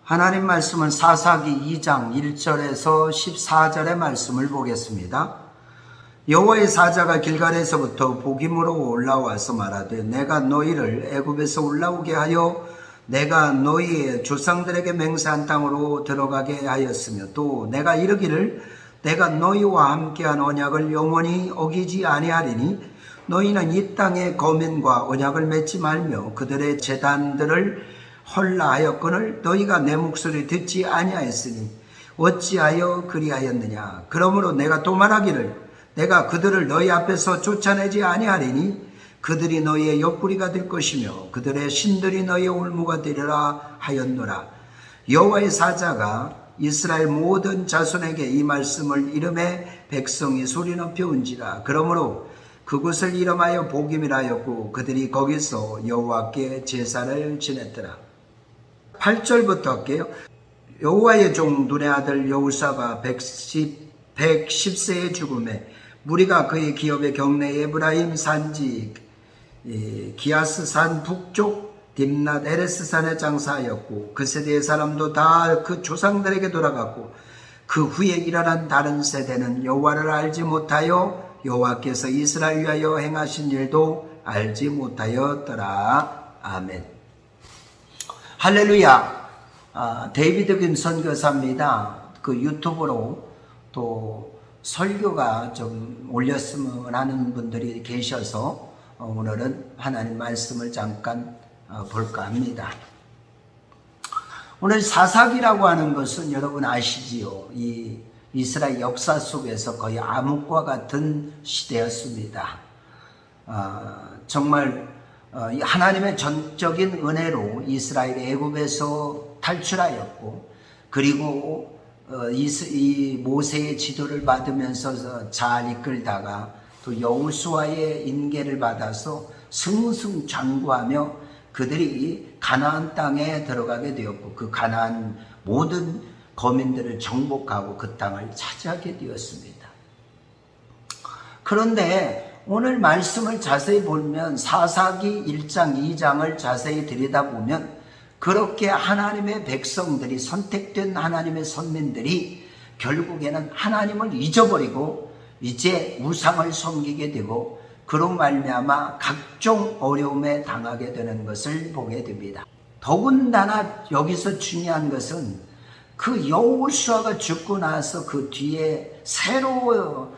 하나님 말씀은 사사기 2장 1절에서 14절의 말씀을 보겠습니다. 여호와의 사자가 길갈에서부터 보김으로 올라와서 말하되 내가 너희를 애굽에서 올라오게 하여 내가 너희의 조상들에게 맹세한 땅으로 들어가게 하였으며 또 내가 이르기를 내가 너희와 함께한 언약을 영원히 어기지 아니하리니 너희는 이 땅의 거민과 언약을 맺지 말며 그들의 제단들을 헐라하였거늘 너희가 내 목소리 듣지 아니하였으니 어찌하여 그리하였느냐. 그러므로 내가 또 말하기를 내가 그들을 너희 앞에서 쫓아내지 아니하리니 그들이 너희의 옆구리가 될 것이며 그들의 신들이 너희의 올무가 되리라 하였노라. 여호와의 사자가 이스라엘 모든 자손에게 이 말씀을 이름에 백성이 소리 높여 운지라. 그러므로 그곳을 이름하여 보김이라 하였고 그들이 거기서 여호와께 제사를 지냈더라. 8절부터 할게요. 여호와의 종 눈의 아들 여호사가 110세의 죽음에 무리가 그의 기업의 경내 에브라임 산지 기아스 산 북쪽 딥낫 에레스 산에 장사하였고 그 세대의 사람도 다 그 조상들에게 돌아갔고 그 후에 일어난 다른 세대는 여호와를 알지 못하여 여호와께서 이스라엘 위하여 행하신 일도 알지 못하였더라. 아멘. 할렐루야. 데이비드 김 선교사입니다. 그 유튜브로 또 설교가 좀 올렸으면 하는 분들이 계셔서 오늘은 하나님 말씀을 잠깐 볼까 합니다. 오늘 사사기라고 하는 것은 여러분 아시지요? 이 이스라엘 역사 속에서 거의 암흑과 같은 시대였습니다. 정말 하나님의 전적인 은혜로 이스라엘이 애굽에서 탈출하였고 그리고 이 모세의 지도를 받으면서 잘 이끌다가 또 여호수아의 인계를 받아서 승승장구하며 그들이 가나안 땅에 들어가게 되었고 그 가나안 모든 거민들을 정복하고 그 땅을 차지하게 되었습니다. 그런데 오늘 말씀을 자세히 보면 사사기 1장 2장을 자세히 들여다보면 그렇게 하나님의 백성들이 선택된 하나님의 선민들이 결국에는 하나님을 잊어버리고 이제 우상을 섬기게 되고 그로 말미암아 각종 어려움에 당하게 되는 것을 보게 됩니다. 더군다나 여기서 중요한 것은 그 여호수아가 죽고 나서 그 뒤에 새로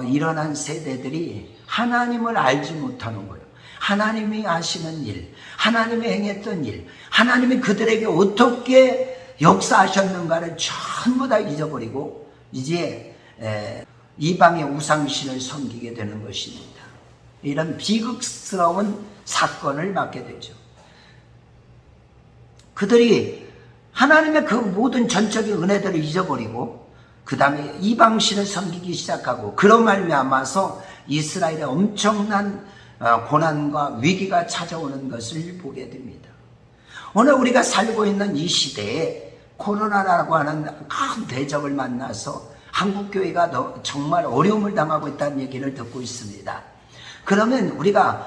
일어난 세대들이 하나님을 알지 못하는 거예요. 하나님이 하시는 일, 하나님이 행했던 일, 하나님이 그들에게 어떻게 역사하셨는가를 전부 다 잊어버리고 이제 이방의 우상신을 섬기게 되는 것입니다. 이런 비극스러운 사건을 맞게 되죠. 그들이 하나님의 그 모든 전적인 은혜들을 잊어버리고 그 다음에 이방신을 섬기기 시작하고 그로 말미암아서 이스라엘의 엄청난 고난과 위기가 찾아오는 것을 보게 됩니다. 오늘 우리가 살고 있는 이 시대에 코로나라고 하는 큰 대적을 만나서 한국교회가 정말 어려움을 당하고 있다는 얘기를 듣고 있습니다. 그러면 우리가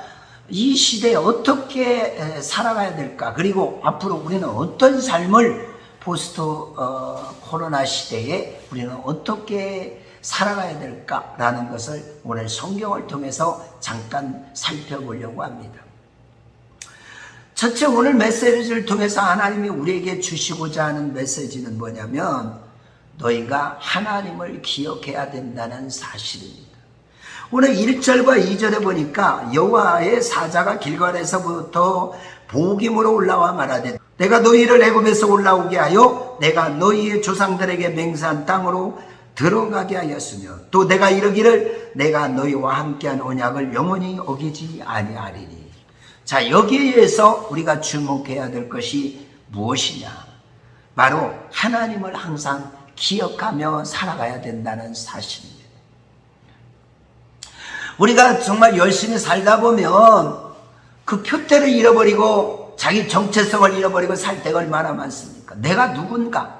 이 시대에 어떻게 살아가야 될까? 그리고 앞으로 우리는 어떤 삶을 포스트 코로나 시대에 우리는 어떻게 살아가야 될까라는 것을 오늘 성경을 통해서 잠깐 살펴보려고 합니다. 첫째, 오늘 메시지를 통해서 하나님이 우리에게 주시고자 하는 메시지는 뭐냐면 너희가 하나님을 기억해야 된다는 사실입니다. 오늘 1절과 2절에 보니까 여호와의 사자가 길갈에서부터 보김으로 올라와 말하되 내가 너희를 애굽에서 올라오게 하여 내가 너희의 조상들에게 맹세한 땅으로 들어가게 하였으며 또 내가 이르기를 내가 너희와 함께한 언약을 영원히 어기지 아니하리니. 자, 여기에서 우리가 주목해야 될 것이 무엇이냐? 바로 하나님을 항상 기억하며 살아가야 된다는 사실입니다. 우리가 정말 열심히 살다 보면 그 표태를 잃어버리고 자기 정체성을 잃어버리고 살 때가 얼마나 많습니까? 내가 누군가?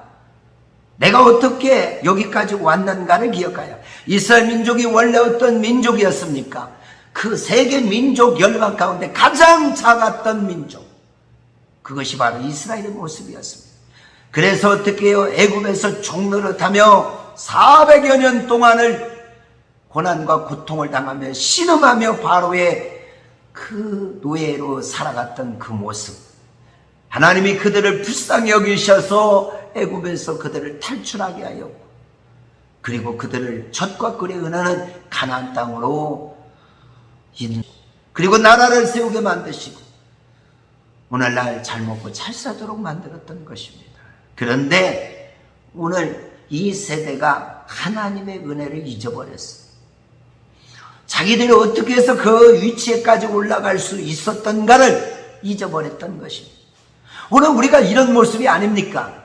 내가 어떻게 여기까지 왔는가를 기억하여. 이스라엘 민족이 원래 어떤 민족이었습니까? 그 세계 민족 열강 가운데 가장 작았던 민족, 그것이 바로 이스라엘의 모습이었습니다. 그래서 어떻게 해요? 애굽에서 종노릇하며 400여 년 동안을 고난과 고통을 당하며 신음하며 바로의 그 노예로 살아갔던 그 모습, 하나님이 그들을 불쌍히 여기셔서 애굽에서 그들을 탈출하게 하였고, 그리고 그들을 젖과 꿀의 은하는 가나안 땅으로 그리고 나라를 세우게 만드시고 오늘날 잘 먹고 잘 사도록 만들었던 것입니다. 그런데 오늘 이 세대가 하나님의 은혜를 잊어버렸어요. 자기들이 어떻게 해서 그 위치에까지 올라갈 수 있었던가를 잊어버렸던 것입니다. 오늘 우리가 이런 모습이 아닙니까?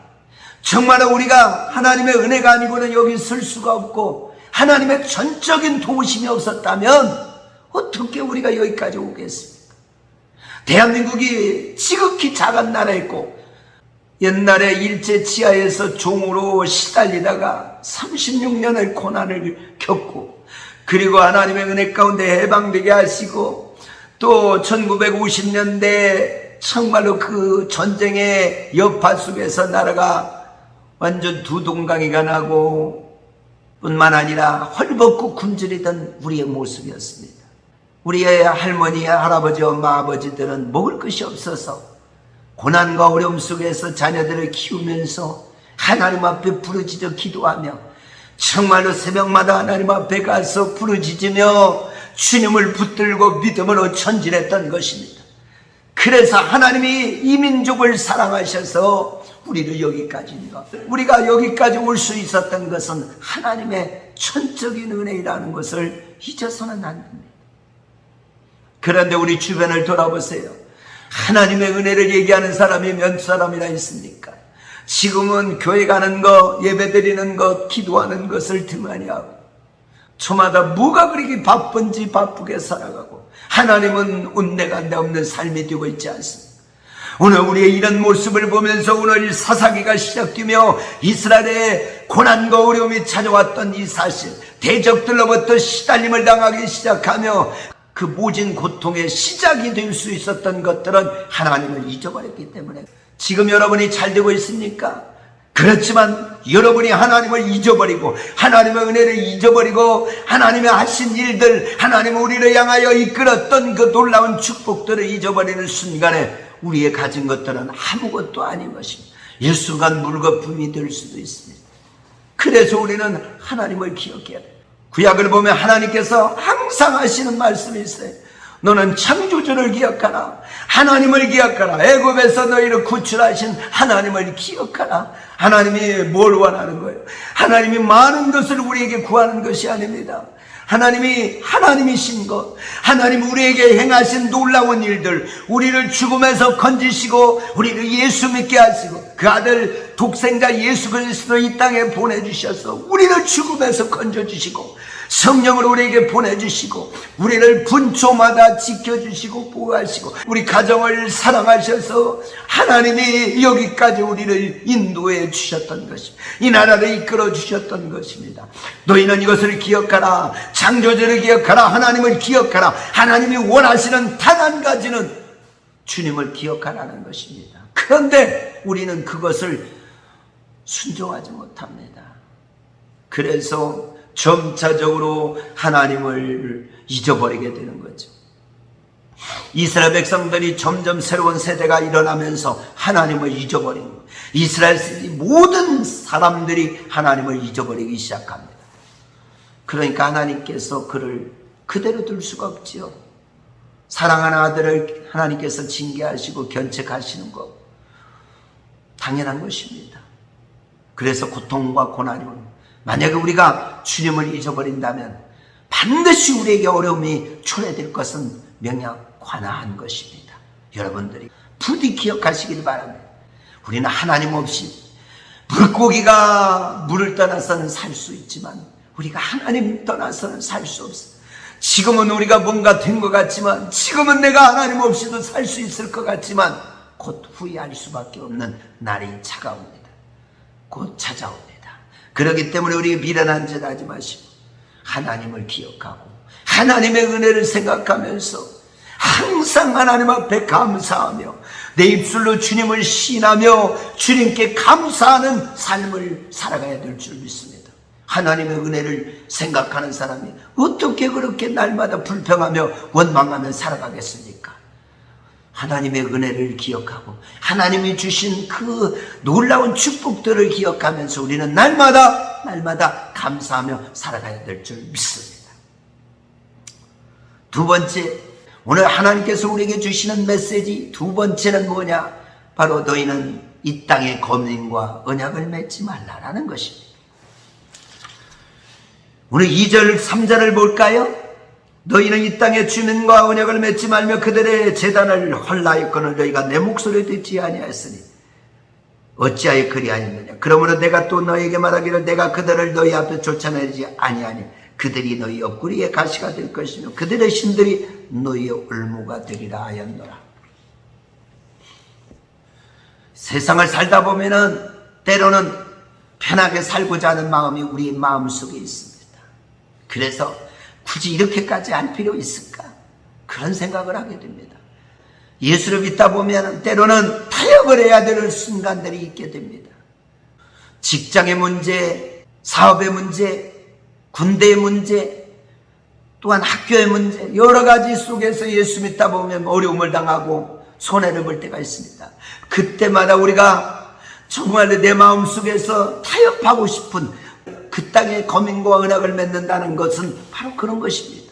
정말로 우리가 하나님의 은혜가 아니고는 여기 설 수가 없고 하나님의 전적인 도우심이 없었다면 어떻게 우리가 여기까지 오겠습니까? 대한민국이 지극히 작은 나라였고 옛날에 일제 치하에서 종으로 시달리다가 36년의 고난을 겪고, 그리고 하나님의 은혜 가운데 해방되게 하시고, 또 1950년대 정말로 그 전쟁의 여파 속에서 나라가 완전 두 동강이가 나고 뿐만 아니라 헐벗고 굶주리던 우리의 모습이었습니다. 우리의 할머니, 할아버지, 엄마, 아버지들은 먹을 것이 없어서 고난과 어려움 속에서 자녀들을 키우면서 하나님 앞에 부르짖어 기도하며 정말로 새벽마다 하나님 앞에 가서 부르짖으며 주님을 붙들고 믿음으로 전진했던 것입니다. 그래서 하나님이 이 민족을 사랑하셔서 우리를 우리가 여기까지 올 수 있었던 것은 하나님의 천적인 은혜라는 것을 잊어서는 안 됩니다. 그런데 우리 주변을 돌아보세요. 하나님의 은혜를 얘기하는 사람이 몇 사람이나 있습니까? 지금은 교회 가는 것, 예배 드리는 것, 기도하는 것을 등한히 하고 저마다 뭐가 그렇게 바쁜지 바쁘게 살아가고 하나님은 온데간데 없는 삶이 되고 있지 않습니까? 오늘 우리의 이런 모습을 보면서 오늘 사사기가 시작되며 이스라엘의 고난과 어려움이 찾아왔던 이 사실, 대적들로부터 시달림을 당하기 시작하며 그 모진 고통의 시작이 될 수 있었던 것들은 하나님을 잊어버렸기 때문에 지금 여러분이 잘 되고 있습니까? 그렇지만 여러분이 하나님을 잊어버리고 하나님의 은혜를 잊어버리고 하나님의 하신 일들, 하나님은 우리를 향하여 이끌었던 그 놀라운 축복들을 잊어버리는 순간에 우리의 가진 것들은 아무것도 아닌 것입니다. 일순간 물거품이 될 수도 있습니다. 그래서 우리는 하나님을 기억해야 돼요. 구약을 보면 하나님께서 항상 하시는 말씀이 있어요. 너는 창조주를 기억하라. 하나님을 기억하라. 애굽에서 너희를 구출하신 하나님을 기억하라. 하나님이 뭘 원하는 거예요? 하나님이 많은 것을 우리에게 구하는 것이 아닙니다. 하나님이 하나님이신 것, 하나님 우리에게 행하신 놀라운 일들, 우리를 죽음에서 건지시고 우리를 예수 믿게 하시고 그 아들 독생자 예수 그리스도 이 땅에 보내주셔서 우리를 죽음에서 건져주시고 성령을 우리에게 보내주시고 우리를 분초마다 지켜주시고 보호하시고 우리 가정을 사랑하셔서 하나님이 여기까지 우리를 인도해 주셨던 것입니다. 이 나라를 이끌어 주셨던 것입니다. 너희는 이것을 기억하라. 창조주를 기억하라. 하나님을 기억하라. 하나님이 원하시는 단 한 가지는 주님을 기억하라는 것입니다. 그런데 우리는 그것을 순종하지 못합니다. 그래서 점차적으로 하나님을 잊어버리게 되는 거죠. 이스라엘 백성들이 점점 새로운 세대가 일어나면서 하나님을 잊어버리는 거예요. 이스라엘 모든 사람들이 하나님을 잊어버리기 시작합니다. 그러니까 하나님께서 그를 그대로 둘 수가 없지요. 사랑하는 아들을 하나님께서 징계하시고 견책하시는 것 당연한 것입니다. 그래서 고통과 고난이 옵니다. 만약에 우리가 주님을 잊어버린다면 반드시 우리에게 어려움이 초래될 것은 명확한 것입니다. 여러분들이 부디 기억하시길 바랍니다. 우리는 하나님 없이 물고기가 물을 떠나서는 살 수 있지만 우리가 하나님 떠나서는 살 수 없어요. 지금은 우리가 뭔가 된 것 같지만, 지금은 내가 하나님 없이도 살 수 있을 것 같지만 곧 후회할 수밖에 없는 날이 차가웁니다. 곧 찾아옵니다. 그렇기 때문에 우리 미련한 짓 하지 마시고 하나님을 기억하고 하나님의 은혜를 생각하면서 항상 하나님 앞에 감사하며 내 입술로 주님을 시인하며 주님께 감사하는 삶을 살아가야 될 줄 믿습니다. 하나님의 은혜를 생각하는 사람이 어떻게 그렇게 날마다 불평하며 원망하며 살아가겠습니까? 하나님의 은혜를 기억하고 하나님이 주신 그 놀라운 축복들을 기억하면서 우리는 날마다 감사하며 살아가야 될 줄 믿습니다. 두 번째, 오늘 하나님께서 우리에게 주시는 메시지 두 번째는 뭐냐? 바로 너희는 이 땅의 검인과 언약을 맺지 말라라는 것입니다. 오늘 2절 3절을 볼까요? 너희는 이 땅의 주민과 언약을 맺지 말며 그들의 제단을 헐라였거늘 너희가 내 목소리를 듣지 아니하였으니 어찌하여 그리하였느냐? 그러므로 내가 또 너희에게 말하기를 내가 그들을 너희 앞에 쫓아내지 아니하니 그들이 너희 옆구리에 가시가 될 것이며 그들의 신들이 너희의 올무가 되리라 하였노라. 세상을 살다 보면은 때로는 편하게 살고자 하는 마음이 우리 마음속에 있습니다. 그래서 굳이 이렇게까지 할 필요 있을까? 그런 생각을 하게 됩니다. 예수를 믿다 보면 때로는 타협을 해야 되는 순간들이 있게 됩니다. 직장의 문제, 사업의 문제, 군대의 문제, 또한 학교의 문제, 여러 가지 속에서 예수 믿다 보면 어려움을 당하고 손해를 볼 때가 있습니다. 그때마다 우리가 정말로 내 마음속에서 타협하고 싶은 그 땅의 검인과 언약을 맺는다는 것은 바로 그런 것입니다.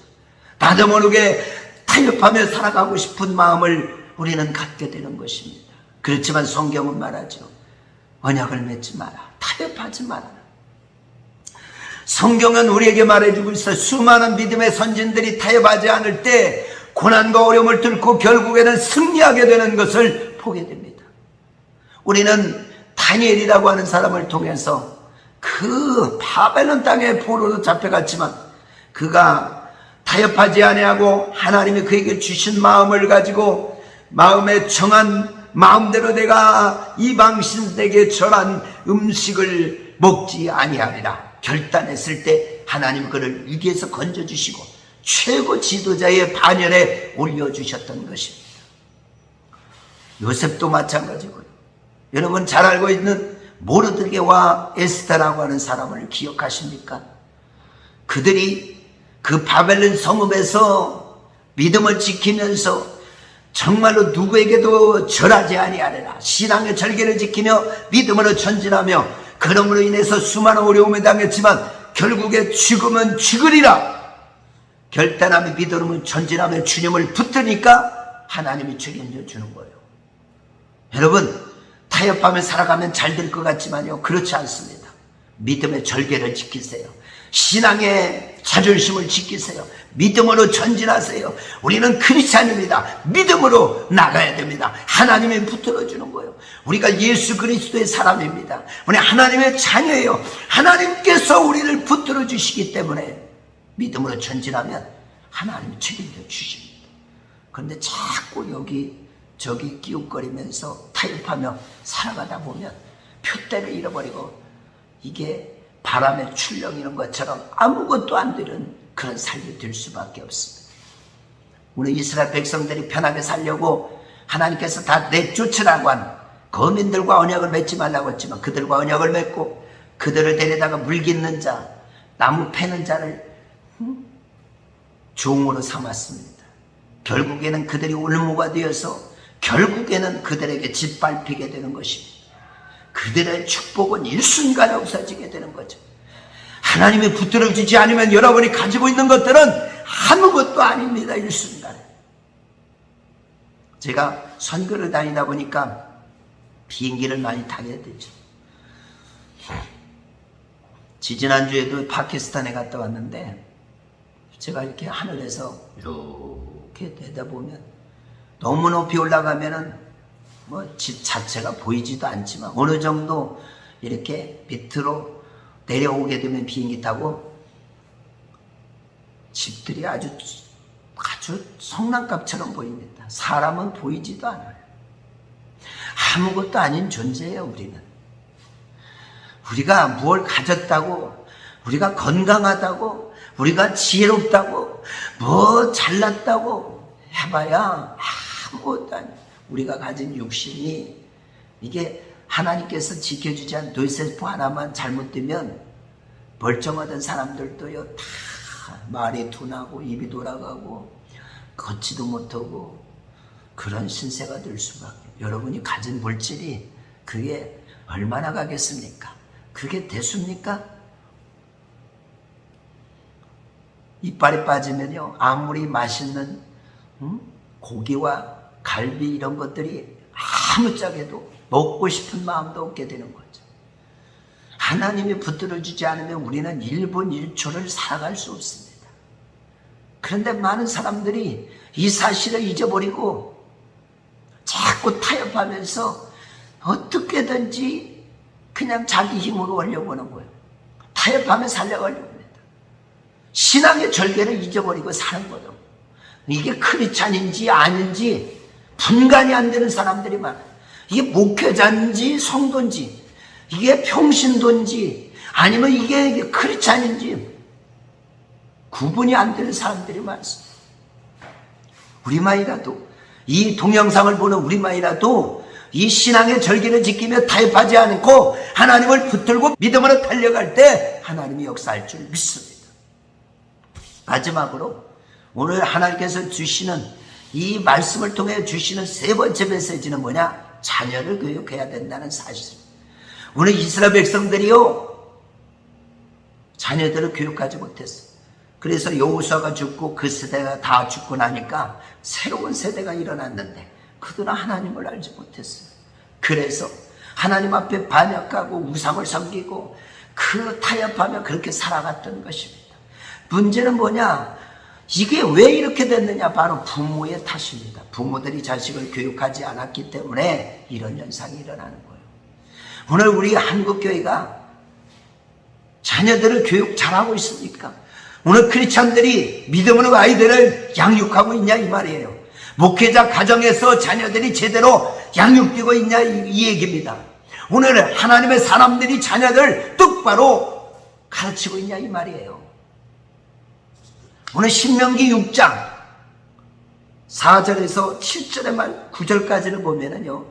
나도 모르게 타협하며 살아가고 싶은 마음을 우리는 갖게 되는 것입니다. 그렇지만 성경은 말하죠. 언약을 맺지 마라. 타협하지 마라. 성경은 우리에게 말해주고 있어요. 수많은 믿음의 선진들이 타협하지 않을 때 고난과 어려움을 뚫고 결국에는 승리하게 되는 것을 보게 됩니다. 우리는 다니엘이라고 하는 사람을 통해서 그 바벨론 땅에 포로로 잡혀갔지만 그가 타협하지 아니하고 하나님이 그에게 주신 마음을 가지고 마음에 정한 마음대로 내가 이방신에게 절한 음식을 먹지 아니하리라 결단했을 때 하나님 그를 위기에서 건져주시고 최고 지도자의 반열에 올려주셨던 것입니다. 요셉도 마찬가지고요. 여러분 잘 알고 있는 모르드게와 에스더라고 하는 사람을 기억하십니까? 그들이 그 바벨론 성읍에서 믿음을 지키면서 정말로 누구에게도 절하지 아니하리라 신앙의 절개를 지키며 믿음으로 전진하며 그럼으로 인해서 수많은 어려움을 당했지만 결국에 죽으면 죽으리라 결단하며 믿음으로 전진하며 주님을 붙드니까 하나님이 책임져 주는 거예요. 여러분 타협하며 살아가면 잘 될 것 같지만요 그렇지 않습니다. 믿음의 절개를 지키세요. 신앙의 자존심을 지키세요. 믿음으로 전진하세요. 우리는 크리스찬입니다. 믿음으로 나가야 됩니다. 하나님이 붙들어주는 거예요. 우리가 예수 그리스도의 사람입니다. 우리 하나님의 자녀예요. 하나님께서 우리를 붙들어 주시기 때문에 믿음으로 전진하면 하나님이 책임져 주십니다. 그런데 자꾸 여기 저기 끼웃거리면서 타협하며 살아가다 보면 표대를 잃어버리고 이게 바람에 출렁이는 것처럼 아무것도 안 되는 그런 삶이 될 수밖에 없습니다. 우리 이스라엘 백성들이 편하게 살려고 하나님께서 다 내쫓으라고 한 거민들과 언약을 맺지 말라고 했지만 그들과 언약을 맺고 그들을 데려다가 물깃는 자, 나무 패는 자를 종으로 삼았습니다. 결국에는 그들이 올무가 되어서 결국에는 그들에게 짓밟히게 되는 것입니다. 그들의 축복은 일순간에 없어지게 되는 거죠. 하나님이 붙들어주지 않으면 여러분이 가지고 있는 것들은 아무것도 아닙니다. 일순간에. 제가 선교를 다니다 보니까 비행기를 많이 타게 되죠. 지지난주에도 파키스탄에 갔다 왔는데 제가 이렇게 하늘에서 이렇게 내다보면 너무 높이 올라가면은 뭐 집 자체가 보이지도 않지만 어느 정도 이렇게 밑으로 내려오게 되면 비행기 타고 집들이 아주 성남갑처럼 보입니다. 사람은 보이지도 않아요. 아무것도 아닌 존재예요. 우리가 무엇을 가졌다고 우리가 건강하다고 우리가 지혜롭다고 뭐 잘났다고 해봐야 아무것도 아니에요. 우리가 가진 육신이 이게 하나님께서 지켜주지 않은 뇌세포 하나만 잘못되면 멀쩡하던 사람들도요 다 말이 둔하고 입이 돌아가고 걷지도 못하고 그런 신세가 될 수밖에. 여러분이 가진 물질이 그게 얼마나 가겠습니까? 그게 대수입니까? 이빨이 빠지면요 아무리 맛있는 고기와 갈비 이런 것들이 아무짝에도 먹고 싶은 마음도 없게 되는 거죠. 하나님이 붙들어주지 않으면 우리는 1분 1초를 살아갈 수 없습니다. 그런데 많은 사람들이 이 사실을 잊어버리고 자꾸 타협하면서 어떻게든지 그냥 자기 힘으로 하려고 하는 거예요. 타협하면 살려가려고 합니다. 신앙의 절개를 잊어버리고 사는 거죠. 이게 크리스찬인지 아닌지 분간이 안 되는 사람들이 많아요. 이게 목회자인지 성도인지 이게 평신도인지 아니면 이게 크리스찬인지 구분이 안 되는 사람들이 많습니다. 우리만이라도 이 동영상을 보는 우리만이라도 이 신앙의 절기를 지키며 타협하지 않고 하나님을 붙들고 믿음으로 달려갈 때 하나님이 역사할 줄 믿습니다. 마지막으로 오늘 하나님께서 주시는 이 말씀을 통해 주시는 세 번째 메시지는 뭐냐? 자녀를 교육해야 된다는 사실입니다. 오늘 이스라엘 백성들이요 자녀들을 교육하지 못했어요. 그래서 여호수아가 죽고 그 세대가 다 죽고 나니까 새로운 세대가 일어났는데 그들은 하나님을 알지 못했어요. 그래서 하나님 앞에 반역하고 우상을 섬기고 그 타협하며 그렇게 살아갔던 것입니다. 문제는 뭐냐? 이게 왜 이렇게 됐느냐? 바로 부모의 탓입니다. 부모들이 자식을 교육하지 않았기 때문에 이런 현상이 일어나는 거예요. 오늘 우리 한국교회가 자녀들을 교육 잘하고 있습니까? 오늘 크리스찬들이 믿음으로 아이들을 양육하고 있냐 이 말이에요. 목회자 가정에서 자녀들이 제대로 양육되고 있냐 이 얘기입니다. 오늘 하나님의 사람들이 자녀들 똑바로 가르치고 있냐 이 말이에요. 오늘 신명기 6장 4절에서 7절의 말 9절까지를 보면은요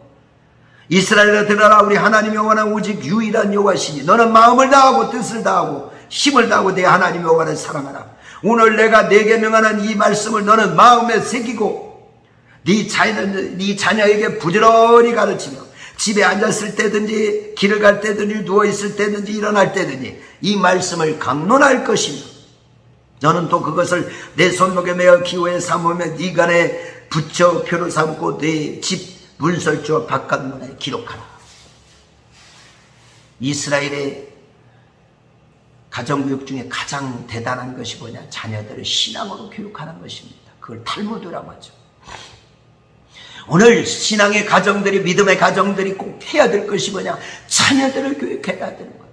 이스라엘아 들어라 우리 하나님 여호와는 오직 유일한 여호와시니 너는 마음을 다하고 뜻을 다하고 힘을 다하고 내 하나님 여호와를 사랑하라. 오늘 내가 네게 명하는 이 말씀을 너는 마음에 새기고 네 자녀에게 부지런히 가르치며 집에 앉았을 때든지 길을 갈 때든지 누워있을 때든지 일어날 때든지 이 말씀을 강론할 것이며 너는 또 그것을 내 손목에 매어 기호에 삼으며 네 간에 붙여 표로 삼고 네 집 문설주와 바깥문에 기록하라. 이스라엘의 가정교육 중에 가장 대단한 것이 뭐냐? 자녀들을 신앙으로 교육하는 것입니다. 그걸 탈무드라고 하죠. 오늘 신앙의 가정들이 믿음의 가정들이 꼭 해야 될 것이 뭐냐? 자녀들을 교육해야 되는 거예요.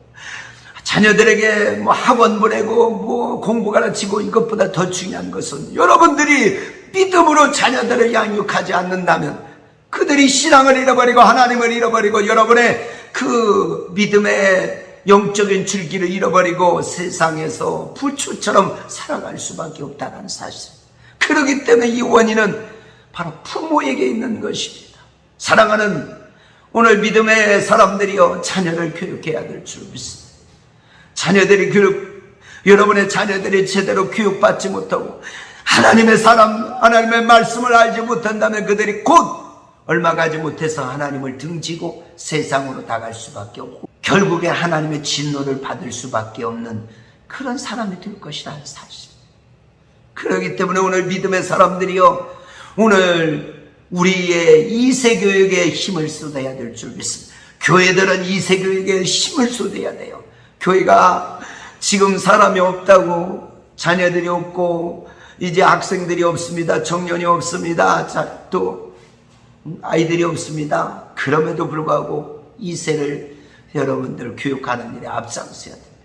자녀들에게 뭐 학원 보내고 뭐 공부 가르치고 이것보다 더 중요한 것은 여러분들이 믿음으로 자녀들을 양육하지 않는다면 그들이 신앙을 잃어버리고 하나님을 잃어버리고 여러분의 그 믿음의 영적인 줄기를 잃어버리고 세상에서 부추처럼 살아갈 수밖에 없다는 사실. 그렇기 때문에 이 원인은 바로 부모에게 있는 것입니다. 사랑하는 오늘 믿음의 사람들이여 자녀를 교육해야 될 줄 믿습니다. 자녀들이 여러분의 자녀들이 제대로 교육받지 못하고 하나님의 하나님의 말씀을 알지 못한다면 그들이 곧 얼마 가지 못해서 하나님을 등지고 세상으로 나갈 수밖에 없고 결국에 하나님의 진노를 받을 수밖에 없는 그런 사람이 될 것이라는 사실. 그렇기 때문에 오늘 믿음의 사람들이요 오늘 우리의 2세 교육에 힘을 쏟아야 될 줄 믿습니다. 교회들은 2세 교육에 힘을 쏟아야 돼요. 교회가 지금 사람이 없다고 자녀들이 없고 이제 학생들이 없습니다. 청년이 없습니다. 또 아이들이 없습니다. 그럼에도 불구하고 2세를 여러분들 교육하는 일에 앞장서야 됩니다.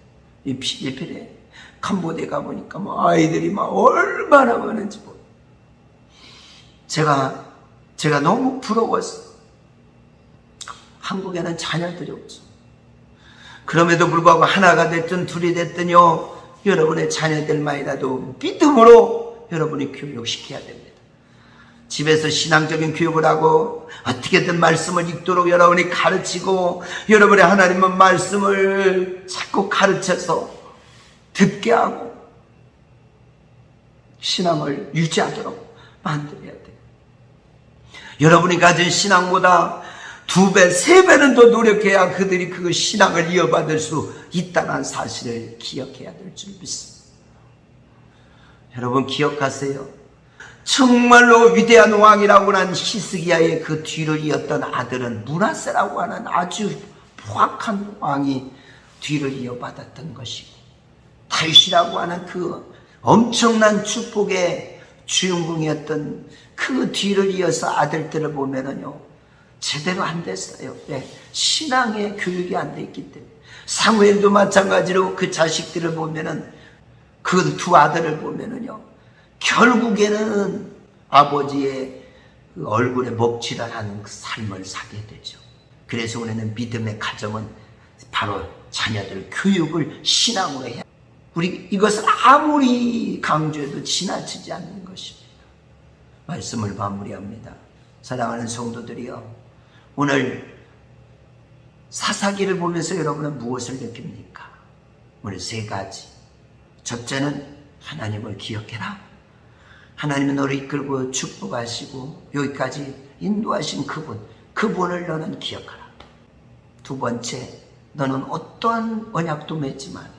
이 필리핀에 캄보디아 가보니까 뭐 아이들이 막 얼마나 많은지 모르겠어요. 제가 너무 부러웠어요. 한국에는 자녀들이 없죠. 그럼에도 불구하고 하나가 됐든 둘이 됐든요 여러분의 자녀들만이라도 믿음으로 여러분이 교육시켜야 됩니다. 집에서 신앙적인 교육을 하고 어떻게든 말씀을 읽도록 여러분이 가르치고 여러분의 하나님의 말씀을 자꾸 가르쳐서 듣게 하고 신앙을 유지하도록 만들어야 돼요. 여러분이 가진 신앙보다 2배, 3배는 더 노력해야 그들이 그 신앙을 이어받을 수 있다는 사실을 기억해야 될 줄 믿습니다. 여러분 기억하세요. 정말로 위대한 왕이라고 하는 히스기야의 그 뒤를 이었던 아들은 므낫세라고 하는 아주 포악한 왕이 뒤를 이어받았던 것이고, 다윗이라고 하는 그 엄청난 축복의 주인공이었던 그 뒤를 이어서 아들들을 보면은요, 제대로 안 됐어요. 네, 신앙의 교육이 안 돼 있기 때문에. 사무엘도 마찬가지로 그 자식들을 보면은, 그 2 아들을 보면은요, 결국에는 아버지의 그 얼굴에 먹칠을 하는 그 삶을 사게 되죠. 그래서 우리는 믿음의 가정은 바로 자녀들 교육을 신앙으로 해야, 우리 이것을 아무리 강조해도 지나치지 않는 것입니다. 말씀을 마무리합니다. 사랑하는 성도들이여, 오늘 사사기를 보면서 여러분은 무엇을 느낍니까? 오늘 3가지. 첫째는 하나님을 기억해라. 하나님은 너를 이끌고 축복하시고 여기까지 인도하신 그분을 너는 기억하라. 2번째, 너는 어떠한 언약도 맺지 마라.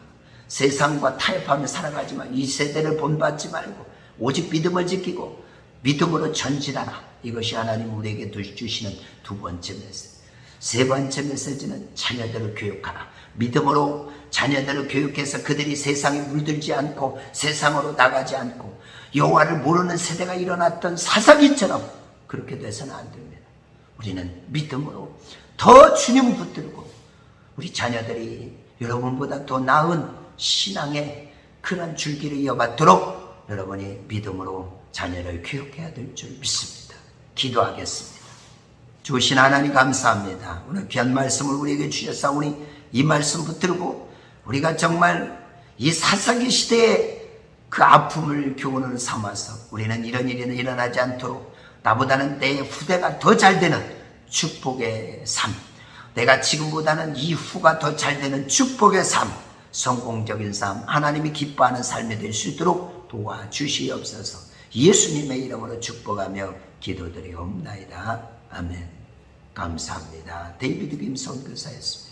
세상과 타협하며 살아가지 마. 이 세대를 본받지 말고 오직 믿음을 지키고 믿음으로 전진하라. 이것이 하나님 우리에게 주시는 2번째 메시지. 3번째 메시지는 자녀들을 교육하라. 믿음으로 자녀들을 교육해서 그들이 세상에 물들지 않고 세상으로 나가지 않고 여호와를 모르는 세대가 일어났던 사사기처럼 그렇게 돼서는 안 됩니다. 우리는 믿음으로 더 주님 붙들고 우리 자녀들이 여러분보다 더 나은 신앙의 그런 줄기를 이어받도록 여러분이 믿음으로 자녀를 교육해야 될 줄 믿습니다. 기도하겠습니다. 주신 하나님 감사합니다. 오늘 귀한 말씀을 우리에게 주셨사오니 이 말씀 붙들고 우리가 정말 이 사사기 시대의 그 아픔을 교훈으로 삼아서 우리는 이런 일이 일어나지 않도록 나보다는 내 후대가 더 잘 되는 축복의 삶, 내가 지금보다는 이후가 더 잘 되는 축복의 삶, 성공적인 삶, 하나님이 기뻐하는 삶이 될 수 있도록 도와주시옵소서. 예수님의 이름으로 축복하며 기도드리옵나이다. 아멘. 감사합니다. 데이비드 김 선교사였습니다.